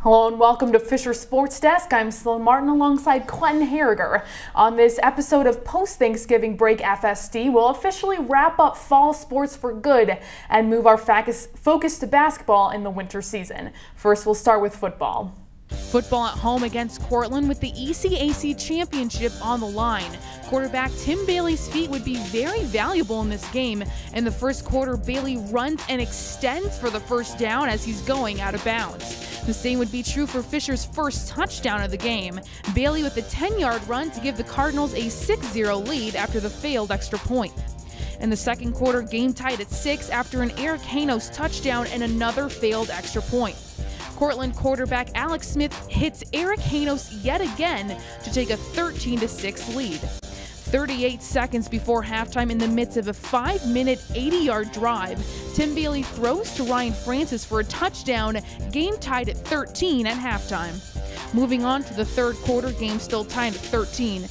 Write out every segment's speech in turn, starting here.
Hello and welcome to Fisher Sports Desk. I'm Sloan Martin alongside Quentin Harriger. On this episode of Post-Thanksgiving Break FSD, we'll officially wrap up fall sports for good and move our focus to basketball in the winter season. First, we'll start with football. Football at home against Cortland with the ECAC championship on the line. Quarterback Tim Bailey's feet would be very valuable in this game. In the first quarter, Bailey runs and extends for the first down as he's going out of bounds. The same would be true for Fisher's first touchdown of the game. Bailey with a 10-yard run to give the Cardinals a 6-0 lead after the failed extra point. In the second quarter, game tied at 6 after an Eric Hanos touchdown and another failed extra point. Cortland quarterback Alex Smith hits Eric Hanos yet again to take a 13-6 lead. 38 seconds before halftime, in the midst of a 5-minute, 80-yard drive, Tim Bailey throws to Ryan Francis for a touchdown, game tied at 13 at halftime. Moving on to the third quarter, game still tied at 13.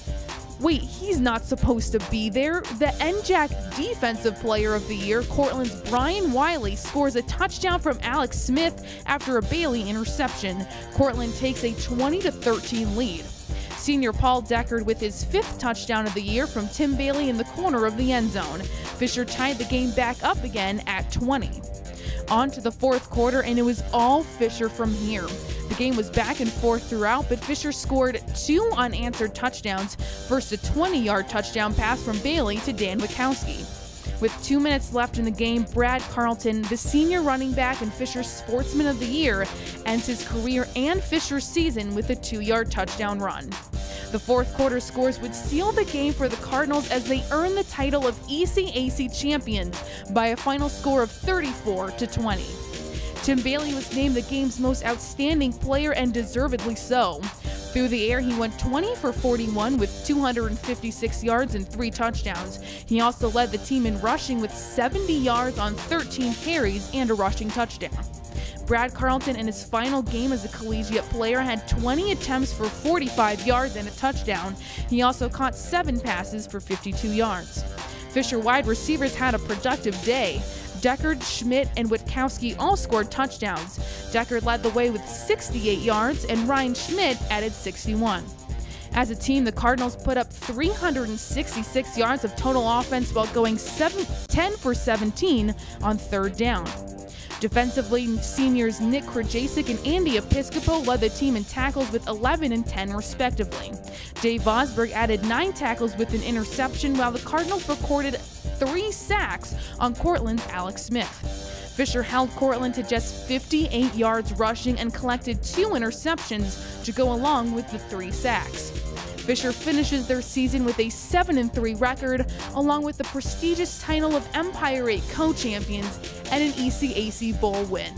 Wait, he's not supposed to be there. The NJAC Defensive Player of the Year, Cortland's Brian Wiley, scores a touchdown from Alex Smith after a Bailey interception. Cortland takes a 20-13 lead. Senior Paul Deckard with his 5th touchdown of the year from Tim Bailey in the corner of the end zone. Fisher tied the game back up again at 20. On to the fourth quarter, and it was all Fisher from here. The game was back and forth throughout, but Fisher scored 2 unanswered touchdowns, first a 20-yard touchdown pass from Bailey to Dan Wachowski. With 2 minutes left in the game, Brad Carlton, the senior running back and Fisher's Sportsman of the Year, ends his career and Fisher's season with a 2-yard touchdown run. The fourth quarter scores would seal the game for the Cardinals as they earn the title of ECAC champions by a final score of 34-20. Tim Bailey was named the game's most outstanding player, and deservedly so. Through the air, he went 20 for 41 with 256 yards and 3 touchdowns. He also led the team in rushing with 70 yards on 13 carries and a rushing touchdown. Brad Carlton, in his final game as a collegiate player, had 20 attempts for 45 yards and a touchdown. He also caught 7 passes for 52 yards. Fisher wide receivers had a productive day. Deckard, Schmidt, and Witkowski all scored touchdowns. Deckard led the way with 68 yards, and Ryan Schmidt added 61. As a team, the Cardinals put up 366 yards of total offense while going 10 for 17 on third down. Defensively, seniors Nick Krajacek and Andy Episcopo led the team in tackles with 11 and 10 respectively. Dave Vosberg added 9 tackles with an interception, while the Cardinals recorded 3 sacks on Cortland's Alex Smith. Fisher held Cortland to just 58 yards rushing and collected 2 interceptions to go along with the 3 sacks. Fisher finishes their season with a 7-3 record, along with the prestigious title of Empire 8 co-champions and an ECAC Bowl win.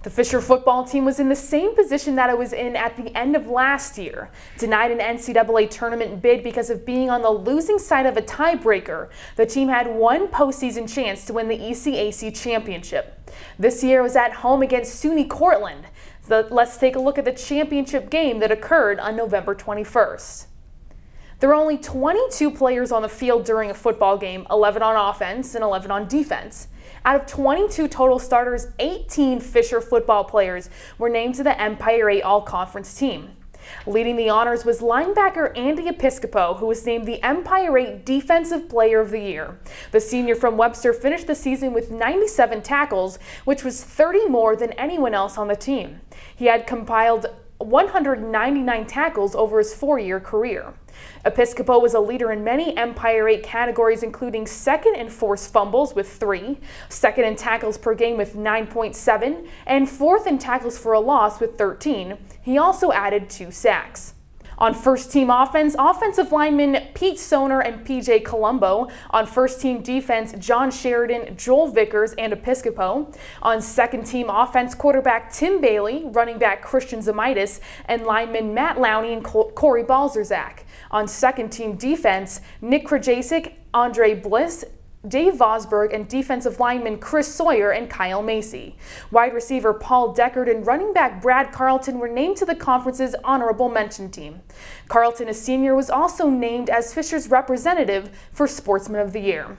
The Fisher football team was in the same position that it was in at the end of last year. Denied an NCAA tournament bid because of being on the losing side of a tiebreaker, the team had one postseason chance to win the ECAC championship. This year was at home against SUNY Cortland. So let's take a look at the championship game that occurred on November 21st. There were only 22 players on the field during a football game, 11 on offense and 11 on defense. Out of 22 total starters, 18 Fisher football players were named to the Empire 8 All-Conference team. Leading the honors was linebacker Andy Episcopo, who was named the Empire 8 Defensive Player of the Year. The senior from Webster finished the season with 97 tackles, which was 30 more than anyone else on the team. He had compiled 199 tackles over his 4-year career. Episcopo was a leader in many Empire 8 categories, including second in forced fumbles with 3, second in tackles per game with 9.7, and fourth in tackles for a loss with 13. He also added 2 sacks. On first-team offense, offensive linemen Pete Soner and PJ Colombo. On first-team defense, John Sheridan, Joel Vickers, and Episcopo. On second-team offense, quarterback Tim Bailey, running back Christian Zamitis, and linemen Matt Lowney and Corey Balzerzak. On second-team defense, Nick Krajacek, Andre Bliss, Dave Vosberg, and defensive linemen Chris Sawyer and Kyle Macy. Wide receiver Paul Deckard and running back Brad Carlton were named to the conference's honorable mention team. Carlton, a senior, was also named as Fisher's representative for Sportsman of the Year.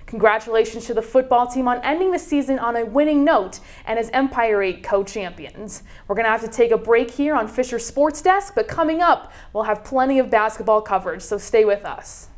Congratulations to the football team on ending the season on a winning note and as Empire 8 co-champions. We're going to have to take a break here on Fisher Sports Desk, but coming up, we'll have plenty of basketball coverage, so stay with us.